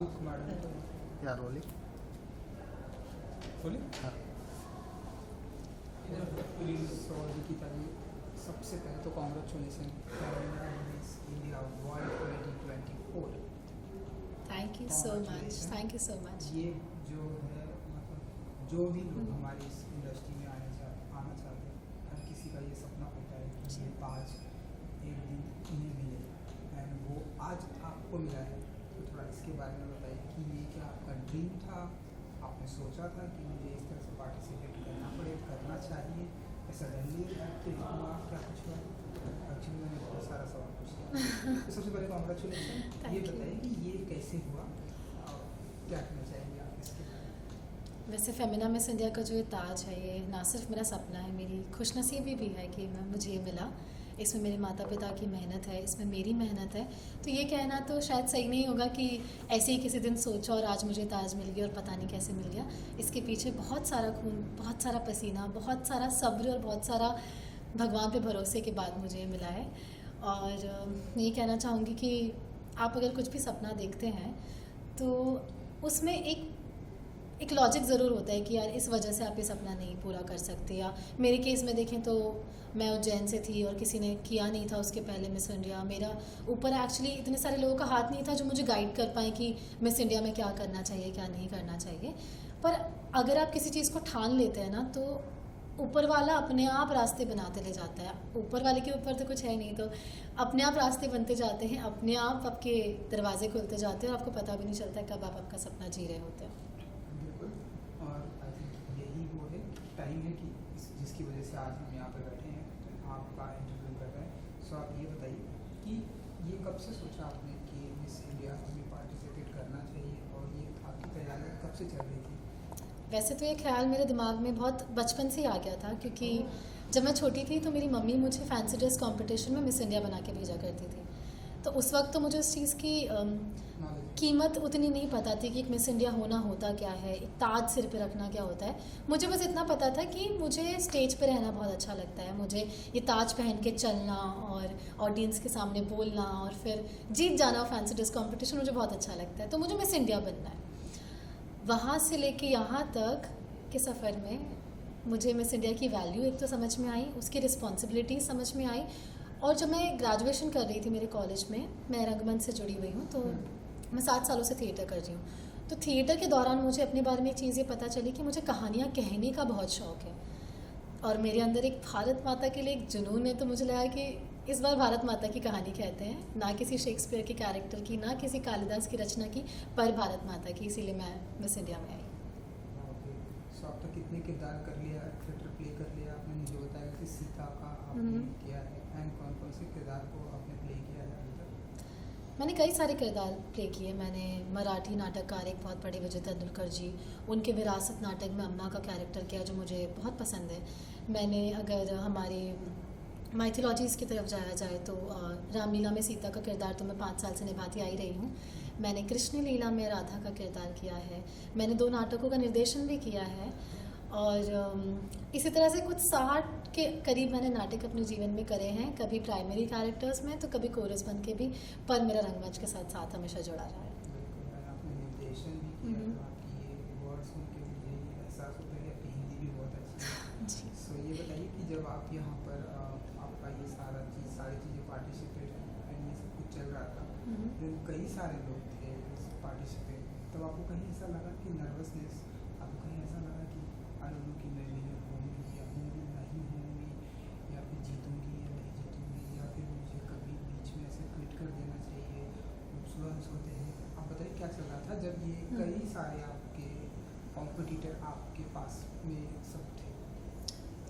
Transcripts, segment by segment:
क्या रोली बोले हाँ। सो निकिता जी, सबसे पहले तो congratulation Miss India World 2024। Thank you so much, thank you so much. ये जो है मतलब जो भी लोग हमारी इस इंडस्ट्री में आना चाहते हैं, हर किसी का ये सपना होता है कि ये ताज एक दिन उन्हें मिले एंड वो आज आपको मिला है। तो थोड़ा इसके बारे में बताइए कि ये क्या आपका ड्रीम था, आपने सोचा था कि मुझे इस तरह से पार्टिसिपेट करना चाहिए, या सडनली आपके हुआ, क्या कुछ हुआ? एक्चुअली मैंने बहुत सारा सवाल पूछ लिया। तो सबसे पहले कॉन्ग्रेचुलेसन। ये बताइए कि ये कैसे हुआ और क्या करना चाहिए आप इसके बारे में? वैसे फेमिना मिस इंडिया का जो ये ताज है, ये ना सिर्फ मेरा सपना है, मेरी खुशनसीबी भी है कि मुझे ये मिला। इसमें मेरे माता पिता की मेहनत है, इसमें मेरी मेहनत है। तो ये कहना तो शायद सही नहीं होगा कि ऐसे ही किसी दिन सोचा और आज मुझे ताज मिल गया और पता नहीं कैसे मिल गया। इसके पीछे बहुत सारा खून, बहुत सारा पसीना, बहुत सारा सब्र और बहुत सारा भगवान पे भरोसे के बाद मुझे मिला है। और मैं ये कहना चाहूँगी कि आप अगर कुछ भी सपना देखते हैं तो उसमें एक लॉजिक ज़रूर होता है कि यार इस वजह से आप ये सपना नहीं पूरा कर सकते। या मेरे केस में देखें तो मैं उज्जैन से थी और किसी ने किया नहीं था उसके पहले मिस इंडिया। मेरा ऊपर एक्चुअली इतने सारे लोगों का हाथ नहीं था जो मुझे गाइड कर पाए कि मिस इंडिया में क्या करना चाहिए, क्या नहीं करना चाहिए। पर अगर आप किसी चीज़ को ठान लेते हैं ना, तो ऊपर वाला अपने आप रास्ते बनाते ले जाता है। ऊपर वाले के ऊपर तो कुछ है नहीं, तो अपने आप रास्ते बनते जाते हैं, अपने आप आपके दरवाजे खुलते जाते हैं और आपको पता भी नहीं चलता कब आप आपका सपना जी रहे होते हैं। बिल्कुल। और आई थिंक यही वो है टाइम है कि जिसकी वजह से आज हम यहाँ पर बैठे हैं, आपका इंटरव्यू कर रहे हैं। सो आप ये बताइए कि ये कब से सोचा आपने कि मिस इंडिया में पार्टिसिपेट करना चाहिए, और ये आपकी तैयारी कब से चल रही थी? वैसे तो ये ख्याल मेरे दिमाग में बहुत बचपन से ही आ गया था, क्योंकि जब मैं छोटी थी तो मेरी मम्मी मुझे फैंसी ड्रेस कंपटीशन में मिस इंडिया बना के भेजा करती थी। तो उस वक्त तो मुझे उस चीज़ की कीमत उतनी नहीं पता थी कि एक मिस इंडिया होना होता क्या है, एक ताज सिर पे रखना क्या होता है। मुझे बस इतना पता था कि मुझे स्टेज पे रहना बहुत अच्छा लगता है, मुझे ये ताज पहन के चलना और ऑडियंस के सामने बोलना और फिर जीत जाना फैंसी ड्रेस कॉम्पिटिशन मुझे बहुत अच्छा लगता है। तो मुझे मिस इंडिया बनना है। वहाँ से लेके यहाँ तक के सफ़र में मुझे मिस इंडिया की वैल्यू एक तो समझ में आई, उसकी रिस्पॉन्सिबिलिटी समझ में आई। और जब मैं ग्रेजुएशन कर रही थी मेरे कॉलेज में, मैं रंगमंच से जुड़ी हुई हूँ, तो मैं 7 सालों से थिएटर कर रही हूँ। तो थिएटर के दौरान मुझे अपने बारे में एक चीज़ ये पता चली कि मुझे कहानियाँ कहने का बहुत शौक़ है और मेरे अंदर एक भारत माता के लिए एक जुनून है। तो मुझे लगा कि इस बार भारत माता की कहानी कहते हैं, ना किसी शेक्सपियर के कैरेक्टर की, ना किसी कालिदास की रचना की, पर भारत माता की। इसीलिए मैं मिस इंडिया में आई। सो अब तक कितने किरदार कर लिया, थिएटर प्ले कर लिया आपने? मुझे बताया कि सीता का आपने किया है, एंड कौन कौन से किरदार को आपने प्ले किया है अभी तक? मैंने कई सारे किरदार प्ले किए। मैंने मराठी नाटककार एक बहुत बड़े विजय तेंदुलकर जी, उनके विरासत नाटक में अम्मा का कैरेक्टर किया जो मुझे बहुत पसंद है। मैंने अगर हमारी माइथोलॉजीज़ की तरफ जाया जाए तो रामलीला में सीता का किरदार तो मैं 5 साल से निभाती आई रही हूँ। मैंने कृष्ण लीला में राधा का किरदार किया है। मैंने 2 नाटकों का निर्देशन भी किया है। और इसी तरह से कुछ 60 के करीब मैंने नाटक अपने जीवन में करे हैं, कभी प्राइमरी कैरेक्टर्स में तो कभी कोरस बन के भी। पर मेरा रंगमंच के साथ साथ हमेशा जुड़ा रहा है। बिल्कुल, मैंने आपने निर्देशन भी किया, तो आपकी ये वर्ड सुन के मुझे ये एहसास होता है कि आपकी हिंदी भी बहुत अच्छी है। जी। सो ये बताइए कि जब आप यहाँ पर आपका ये सारी चीज़ें पार्टिसिपेट एंड ये सब कुछ चल रहा था, जब कई सारे लोग थे पार्टिसिपेट, तब आपको कहीं ऐसा लगा कि नर्वसनेस, आपको कहीं ऐसा लगा कि अनु कि मैं विनर होंगी या होंगी नहीं होंगी, या फिर जीतूंगी या नहीं जीतूंगी, या फिर मुझे कभी बीच में ऐसे क्विट कर देना चाहिए, उसको देने? आप बताइए क्या चल रहा था जब ये कई सारे आपके कॉम्पिटिटर आपके पास में सब थे?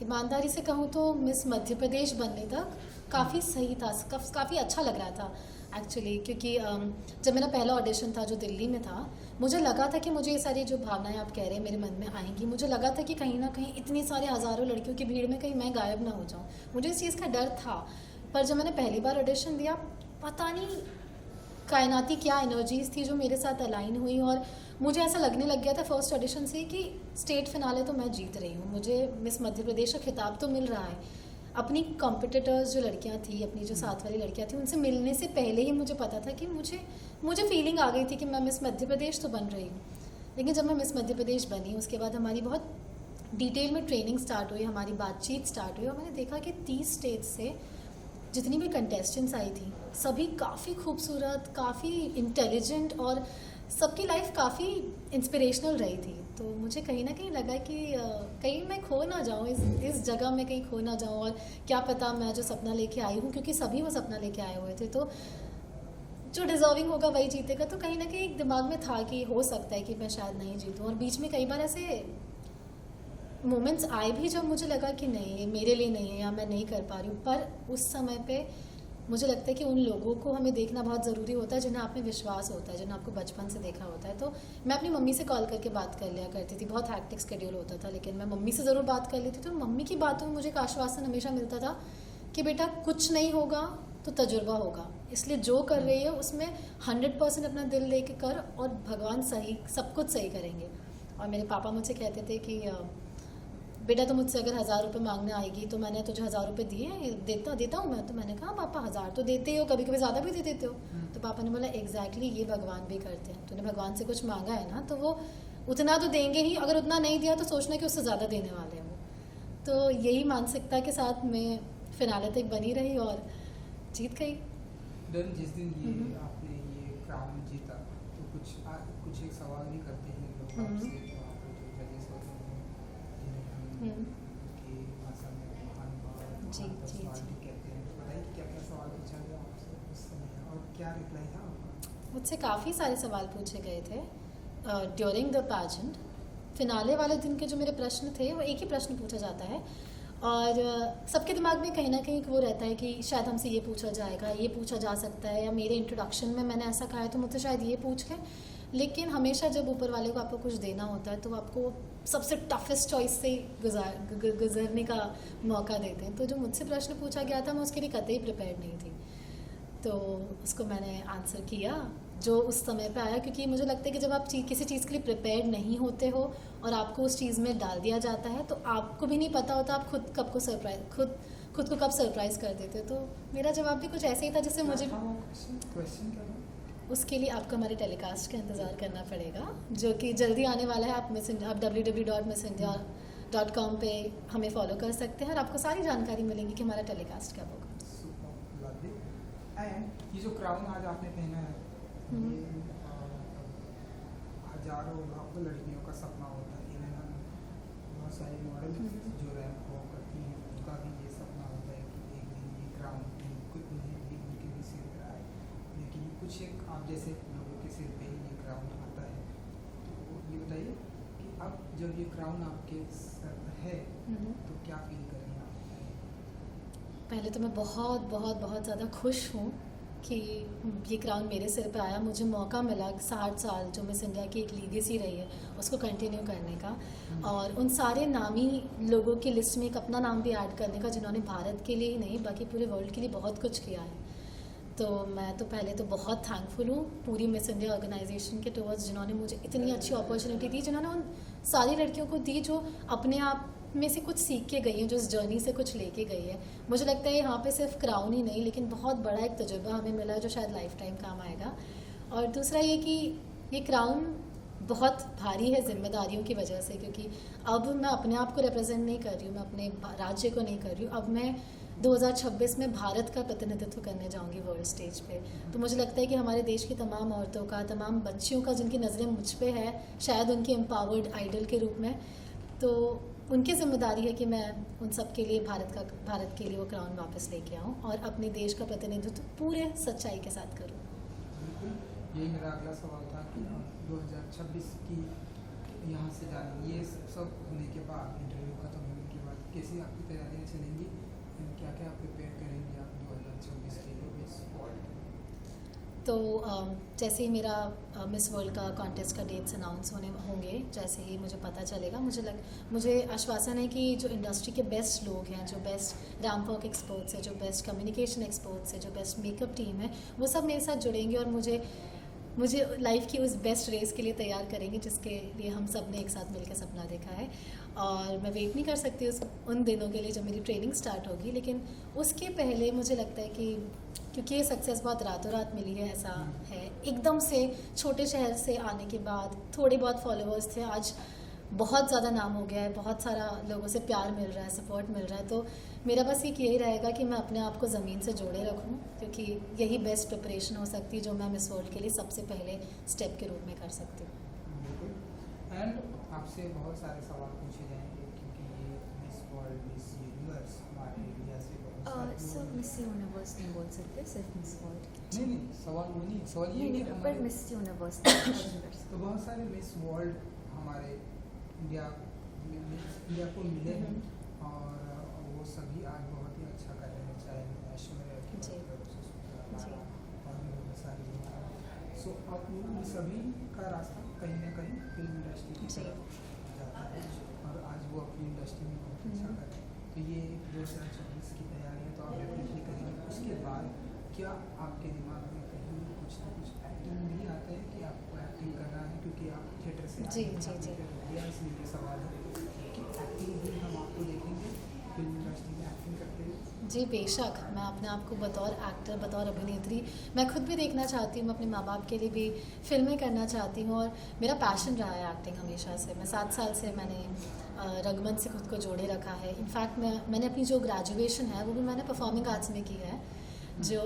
ईमानदारी से कहूँ तो मिस मध्य प्रदेश बनने तक काफ़ी सही था, काफ़ी अच्छा लग रहा था एक्चुअली। क्योंकि जब मेरा पहला ऑडिशन था जो दिल्ली में था, मुझे लगा था कि मुझे ये सारी जो भावनाएं आप कह रहे हैं मेरे मन में आएंगी। मुझे लगा था कि कहीं ना कहीं इतनी सारे हज़ारों लड़कियों की भीड़ में कहीं मैं गायब ना हो जाऊँ। मुझे इस चीज़ का डर था। पर जब मैंने पहली बार ऑडिशन दिया, पता नहीं कायनाती क्या एनर्जीज़ थी जो मेरे साथ अलाइन हुई, और मुझे ऐसा लगने लग गया था फर्स्ट ऑडिशन से कि स्टेट फिनाले तो मैं जीत रही हूँ, मुझे मिस मध्य प्रदेश का खिताब तो मिल रहा है। अपनी कॉम्पिटिटर्स जो लड़कियां थी, अपनी जो साथ वाली लड़कियां थी, उनसे मिलने से पहले ही मुझे पता था कि मुझे फीलिंग आ गई थी कि मैं मिस मध्य प्रदेश तो बन रही हूँ। लेकिन जब मैं मिस मध्य प्रदेश बनी, उसके बाद हमारी बहुत डिटेल में ट्रेनिंग स्टार्ट हुई, हमारी बातचीत स्टार्ट हुई, और मैंने देखा कि 30 स्टेट से जितनी भी कंटेस्टेंट्स आई थी, सभी काफ़ी खूबसूरत, काफ़ी इंटेलिजेंट, और सबकी लाइफ काफ़ी इंस्पिरेशनल रही थी। तो मुझे कहीं ना कहीं लगा कि कहीं मैं खो ना जाऊँ, इस जगह में कहीं खो ना जाऊँ, और क्या पता मैं जो सपना लेके आई हूँ, क्योंकि सभी वो सपना लेके आए हुए थे, तो जो डिजर्विंग होगा वही जीतेगा। तो कहीं ना कहीं एक दिमाग में था कि हो सकता है कि मैं शायद नहीं जीतूँ, और बीच में कई बार ऐसे मोमेंट्स आए भी जब मुझे लगा कि नहीं, ये मेरे लिए नहीं है, या मैं नहीं कर पा रही हूँ। पर उस समय पे मुझे लगता है कि उन लोगों को हमें देखना बहुत ज़रूरी होता है जिन्हें आप में विश्वास होता है, जिन्हें आपको बचपन से देखा होता है। तो मैं अपनी मम्मी से कॉल करके बात कर लिया करती थी, बहुत हैक्टिक शेड्यूल होता था, लेकिन मैं मम्मी से ज़रूर बात कर लेती थी। तो मम्मी की बातों में मुझे एक आश्वासन हमेशा मिलता था कि बेटा कुछ नहीं होगा तो तजुर्बा होगा, इसलिए जो कर रही है उसमें 100% अपना दिल लेके कर, और भगवान सही सब कुछ सही करेंगे। और मेरे पापा मुझसे कहते थे कि बेटा तो मुझसे अगर 1000 रुपये मांगने आएगी तो मैंने तुझे 1000 रुपये दिए, देता हूँ मैं। तो मैंने कहा पापा 1000 तो देते ही हो, कभी कभी ज़्यादा भी दे देते हो। तो पापा ने बोला एग्जैक्टली ये भगवान भी करते हैं, तूने भगवान से कुछ मांगा है ना तो वो उतना तो देंगे ही, अगर उतना नहीं दिया तो सोचना कि उससे ज़्यादा देने वाले हैं वो। तो यही मानसिकता के साथ मैं फिनाले तक बनी रही और जीत गई। देन जिस दिन ये आपने ये क्राउन जीता तो कुछ एक सवाल भी करते हैं लोग आपसे, जो आप जो जजेस होते हैं जिन्हें हम की भाषा में महानुभाव जी, जी, पर्सनालिटी कहते हैं, बताइए क्या क्या सवाल पूछा गया आपसे उस समय और क्या रिप्लाई था आपका? मुझसे काफ़ी सारे सवाल पूछे गए थे ड्यूरिंग द पैजेंट। फिनाले वाले दिन के जो मेरे प्रश्न थे वो एक ही प्रश्न पूछा जाता है, और सबके दिमाग में कहीं ना कहीं वो रहता है कि शायद हमसे ये पूछा जाएगा, ये पूछा जा सकता है, या मेरे इंट्रोडक्शन में मैंने ऐसा कहा है तो मुझसे शायद ये पूछ लें। लेकिन हमेशा जब ऊपर वाले को आपको कुछ देना होता है तो वो आपको सबसे टफेस्ट चॉइस से गुजरने का मौका देते हैं। तो जो मुझसे प्रश्न पूछा गया था मैं उसके लिए कतई प्रिपेयर्ड नहीं थी, तो उसको मैंने आंसर किया जो उस समय पे आया। क्योंकि मुझे लगता है कि जब आप किसी चीज़ के लिए प्रिपेयर्ड नहीं होते हो और आपको उस चीज़ में डाल दिया जाता है तो आपको भी नहीं पता होता आप खुद को कब सरप्राइज़ कर देते हो। तो मेरा जवाब भी कुछ ऐसे ही था जिससे मुझे क्वेश्चन क्या था? उसके लिए आपको हमारे टेलीकास्ट का इंतज़ार करना पड़ेगा, जो कि जल्दी आने वाला है। आप www.missindia.com पे हमें फॉलो कर सकते हैं और आपको सारी जानकारी मिलेंगी कि हमारा टेलीकास्ट कब होगा। एंड ये जो क्राउन आज आपने पहना है, ये हजारों लाखों लड़कियों का सपना होता है। इवन बहुत सारी मॉडल जो रैंप वॉक करती हैं उनका भी ये सपना होता है कि एक दिन ये क्राउन उन्हें भी उनके भी सिर पर आए। लेकिन कुछ एक आप जैसे लोगों के सिर पे ही ये क्राउन आता है। तो ये बताइए कि अब जब ये क्राउन आपके सर पर है तो क्या फील कर रही हैं आप? पहले तो मैं बहुत बहुत बहुत ज़्यादा खुश हूँ कि ये क्राउन मेरे सिर पे आया। मुझे मौका मिला 60 साल जो मिस इंडिया की एक लीगेसी रही है उसको कंटिन्यू करने का, और उन सारे नामी लोगों की लिस्ट में एक अपना नाम भी ऐड करने का जिन्होंने भारत के लिए ही नहीं बल्कि पूरे वर्ल्ड के लिए बहुत कुछ किया है। तो मैं तो पहले तो बहुत थैंकफुल हूँ पूरी मिस इंडिया ऑर्गेनाइजेशन के टुवर्ड्स जिन्होंने मुझे इतनी अच्छी अपॉर्चुनिटी दी, जिन्होंने उन सारी लड़कियों को दी जो अपने आप में से कुछ सीख के गई हैं, जो इस जर्नी से कुछ लेके गई है। मुझे लगता है यहाँ पे सिर्फ क्राउन ही नहीं लेकिन बहुत बड़ा एक तजुर्बा हमें मिला है जो शायद लाइफ टाइम काम आएगा। और दूसरा ये कि ये क्राउन बहुत भारी है जिम्मेदारियों की वजह से, क्योंकि अब मैं अपने आप को रिप्रेजेंट नहीं कर रही हूँ, मैं अपने राज्य को नहीं कर रही हूँ। अब मैं 2026 में भारत का प्रतिनिधित्व करने जाऊंगी वर्ल्ड स्टेज पे। तो मुझे लगता है कि हमारे देश की तमाम औरतों का, तमाम बच्चियों का जिनकी नज़रें मुझ पे है शायद उनकी एम्पावर्ड आइडल के रूप में, तो उनकी जिम्मेदारी है कि मैं उन सब के लिए भारत के लिए वो क्राउन वापस लेके आऊँ और अपने देश का प्रतिनिधित्व पूरे सच्चाई के साथ करूँ। बिल्कुल, यही मेरा अगला सवाल था कि 2026 की यहाँ से जाने ये सब होने के बाद, इंटरव्यू खत्म होने के बाद कैसी आपकी तैयारियाँ चलेंगी, क्या क्या प्रिपेयर करेंगे आप 2026 के लिए मिस वर्ल्ड? तो जैसे ही मेरा मिस वर्ल्ड का कॉन्टेस्ट का डेट्स अनाउंस होंगे, जैसे ही मुझे पता चलेगा, मुझे आश्वासन है कि जो इंडस्ट्री के बेस्ट लोग हैं, जो बेस्ट रैंप वॉक एक्सपर्ट्स हैं, जो बेस्ट कम्युनिकेशन एक्सपर्ट्स हैं, जो बेस्ट मेकअप टीम है, वो सब मेरे साथ जुड़ेंगे और मुझे मुझे लाइफ की उस बेस्ट रेस के लिए तैयार करेंगे जिसके लिए हम सब ने एक साथ मिलकर सपना देखा है। और मैं वेट नहीं कर सकती उन दिनों के लिए जब मेरी ट्रेनिंग स्टार्ट होगी। लेकिन उसके पहले मुझे लगता है कि क्योंकि ये सक्सेस बहुत रातों रात मिली है, ऐसा है एकदम से छोटे शहर से आने के बाद थोड़े बहुत फॉलोअर्स थे, आज बहुत ज़्यादा नाम हो गया है, बहुत सारा लोगों से प्यार मिल रहा है, सपोर्ट मिल रहा है। तो मेरा बस एक यही रहेगा कि मैं अपने आप को ज़मीन से जोड़े रखूं, क्योंकि यही बेस्ट प्रिपरेशन हो सकती है जो मैं मिस वर्ल्ड के लिए सबसे पहले स्टेप के रूप में कर सकती हूँ। बिल्कुल। एंड आपसे बहुत सारे सवाल पूछे जाएंगे क्योंकि ये मिस वर्ल्ड, मिस यूनिवर्स हमारे इंडिया से बहुत सारे सर मिस यूनिवर्स नहीं बोल सकते, सिर्फ मिस वर्ल्ड। नहीं, सवाल वो नहीं, सवाल ये नहीं, कि पर मिस यूनिवर्स तो बहुत सारे मिस वर्ल्ड हमारे इंडिया को मिले हैं और वो सभी आज बहुत ही अच्छा कर रहे हैं, चाहे ऐश्वर्या की बात करो, सुष्मिता राणा और भी बहुत सारी। सो अब उन सभी का रास्ता कहीं ना कहीं फिल्म इंडस्ट्री की तरफ जाता है और आज वो अपनी इंडस्ट्री में बहुत अच्छा कर रहे हैं। तो ये 2024 की तैयारी है तो आप डेफिनेटली करेंगे। उसके बाद क्या आपके दिमाग में कहीं कुछ ना कुछ एक्टिंग भी आता है कि आपको एक्टिंग करना है, क्योंकि आप थिएटर से जी, आए हैं, जी, आपने जी। theatre किया, इसलिए ये सवाल है कि एक्टिंग भी हम आपको देखेंगे फिल्म इंडस्ट्री में एक्टिंग करते हुए। जी बेशक, मैं अपने आप को बतौर एक्टर, बतौर अभिनेत्री मैं खुद भी देखना चाहती हूँ। मैं अपने माँ बाप के लिए भी फिल्में करना चाहती हूँ और मेरा पैशन रहा है एक्टिंग हमेशा से। मैं 7 साल से मैंने रंगमंच से खुद को जोड़े रखा है। इनफैक्ट मैंने अपनी जो ग्रेजुएशन है वो भी मैंने परफॉर्मिंग आर्ट्स में की है, जो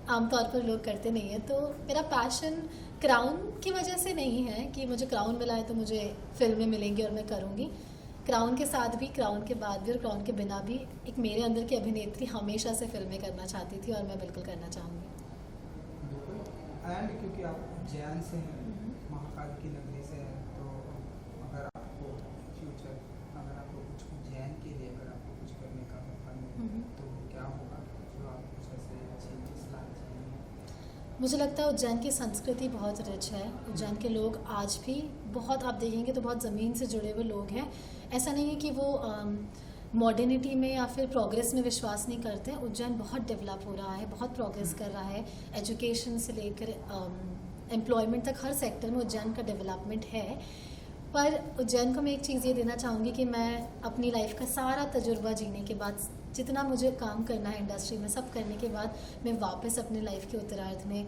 आमतौर पर लोग करते नहीं हैं। तो मेरा पैशन क्राउन की वजह से नहीं है कि मुझे क्राउन मिला है तो मुझे फिल्में मिलेंगी और मैं करूँगी। क्राउन के साथ भी, क्राउन के बाद भी और क्राउन के बिना भी एक मेरे अंदर की अभिनेत्री हमेशा से फिल्में करना चाहती थी और मैं बिल्कुल करना चाहूँगी। बिल्कुल। एंड क्योंकि आप उज्जैन से हैं, महाकाल की नगरी से हैं, तो अगर आपको फ्यूचर अगर आपको कुछ उज्जैन के लिए अगर आपको कुछ करने का मौका मिले तो क्या होगा जो आप कुछ ऐसे चेंजेस लाना चाहेंगे? मुझे लगता है उज्जैन की संस्कृति बहुत रिच है। उज्जैन के लोग आज भी बहुत, आप देखेंगे तो बहुत ज़मीन से जुड़े हुए लोग हैं। ऐसा नहीं है कि वो मॉडर्निटी में या फिर प्रोग्रेस में विश्वास नहीं करते हैं। उज्जैन बहुत डेवलप हो रहा है, बहुत प्रोग्रेस कर रहा है। एजुकेशन से लेकर एम्प्लॉयमेंट तक हर सेक्टर में उज्जैन का डेवलपमेंट है। पर उज्जैन को मैं एक चीज़ ये देना चाहूँगी कि मैं अपनी लाइफ का सारा तजुर्बा जीने के बाद, जितना मुझे काम करना है इंडस्ट्री में सब करने के बाद, मैं वापस अपने लाइफ के उत्तरार्ध में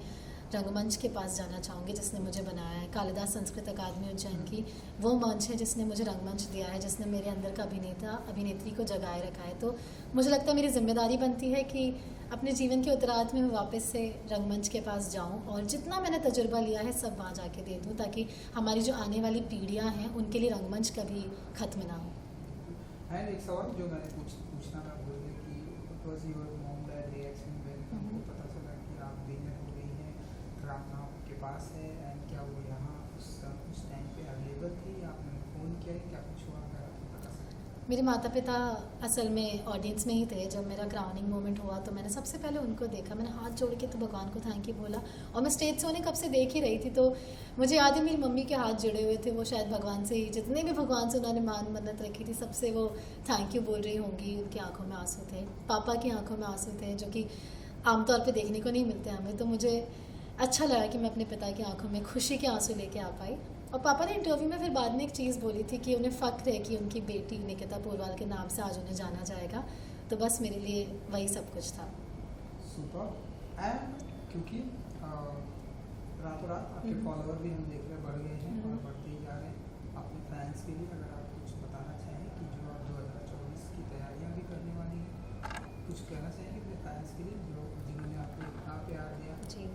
रंगमंच के पास जाना चाहूँगी जिसने मुझे बनाया है। कालिदास संस्कृत अकादमी उज्जैन की वो मंच है जिसने मुझे रंगमंच दिया है, जिसने मेरे अंदर का अभिनेत्री को जगाए रखा है। तो मुझे लगता है मेरी जिम्मेदारी बनती है कि अपने जीवन के उत्तरार्ध में मैं वापस से रंगमंच के पास जाऊं और जितना मैंने तजुर्बा लिया है सब वहाँ जाके दे दूं, ताकि हमारी जो आने वाली पीढ़ियाँ हैं उनके लिए रंगमंच कभी ख़त्म ना हो। एंड एक सवाल जो मैंने पूछना था भूल गया कि what was your mom dad reaction when आपको पता चला कि आप डिनर हो गई हैं, रामना आपके पास है, एंड क्या वो यहाँ उस टाइम पे अवेलेबल थी, आपने फ़ोन किया, क्या कुछ हुआ अगर आपको बता सकते? मेरे माता पिता असल में ऑडियंस में ही थे जब मेरा क्राउनिंग मोमेंट हुआ। तो मैंने सबसे पहले उनको देखा, मैंने हाथ जोड़ के तो भगवान को थैंक यू बोला और मैं स्टेज से उन्हें कब से देख ही रही थी। तो मुझे याद है मेरी मम्मी के हाथ जुड़े हुए थे, वो शायद भगवान से ही, जितने भी भगवान से उन्होंने मान मन्नत रखी थी सबसे वो थैंक यू बोल रही होंगी। उनकी आंखों में आंसू थे, पापा की आंखों में आंसू थे, जो कि आमतौर पर देखने को नहीं मिलते हमें। तो मुझे अच्छा लगा कि मैं अपने पिता की आंखों में खुशी के आंसू लेके आ पाई। और पापा ने इंटरव्यू में फिर बाद में एक चीज़ बोली थी कि उन्हें फ़ख्र है कि उनकी बेटी निकिता पोरवाल के नाम से आज उन्हें जाना जाएगा। तो बस मेरे लिए वही सब कुछ था। सुपर। एंड क्योंकि रातों रात आपके फॉलोअर भी हम देख रहे बढ़ गए हैं और बढ़ते ही जा रहे हैं, अपने फैंस के लिए अगर आप कुछ बताना चाहें कि जो आप 2024 की तैयारियां भी करने वाली हैं, कुछ कहना चाहेंगे अपने फैंस के लिए जो जिन्होंने आपको इतना प्यार दिया? जी,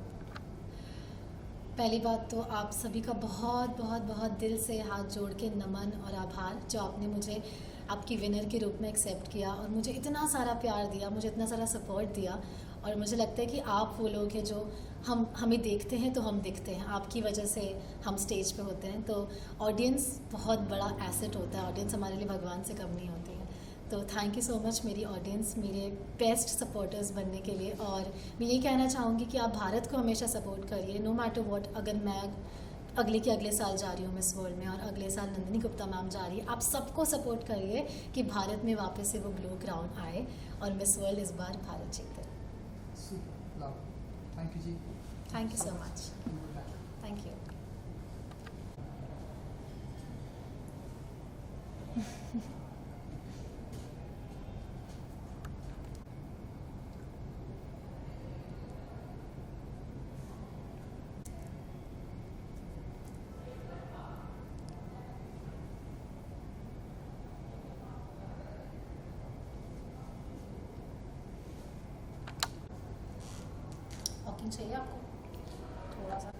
पहली बात तो आप सभी का बहुत बहुत बहुत दिल से हाथ जोड़ के नमन और आभार, जो आपने मुझे आपकी विनर के रूप में एक्सेप्ट किया और मुझे इतना सारा प्यार दिया, मुझे इतना सारा सपोर्ट दिया। और मुझे लगता है कि आप वो लोग हैं जो हमें देखते हैं तो हम दिखते हैं, आपकी वजह से हम स्टेज पे होते हैं। तो ऑडियंस बहुत बड़ा एसेट होता है, ऑडियंस हमारे लिए भगवान से कम नहीं होती है। तो थैंक यू सो मच मेरी ऑडियंस, मेरे बेस्ट सपोर्टर्स बनने के लिए। और मैं ये कहना चाहूँगी कि आप भारत को हमेशा सपोर्ट करिए, नो मैटर व्हाट। अगर मैं अगले साल जा रही हूँ मिस वर्ल्ड में और अगले साल नंदिनी गुप्ता मैम जा रही है, आप सबको सपोर्ट करिए कि भारत में वापस से वो ब्लू क्राउन आए और मिस वर्ल्ड इस बार भारत जीते। Super, love, thank you ji, thank you so much. Thank you. Walking चाहिए आपको थोड़ा सा?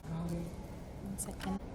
कहाँ गई? सेकेंड।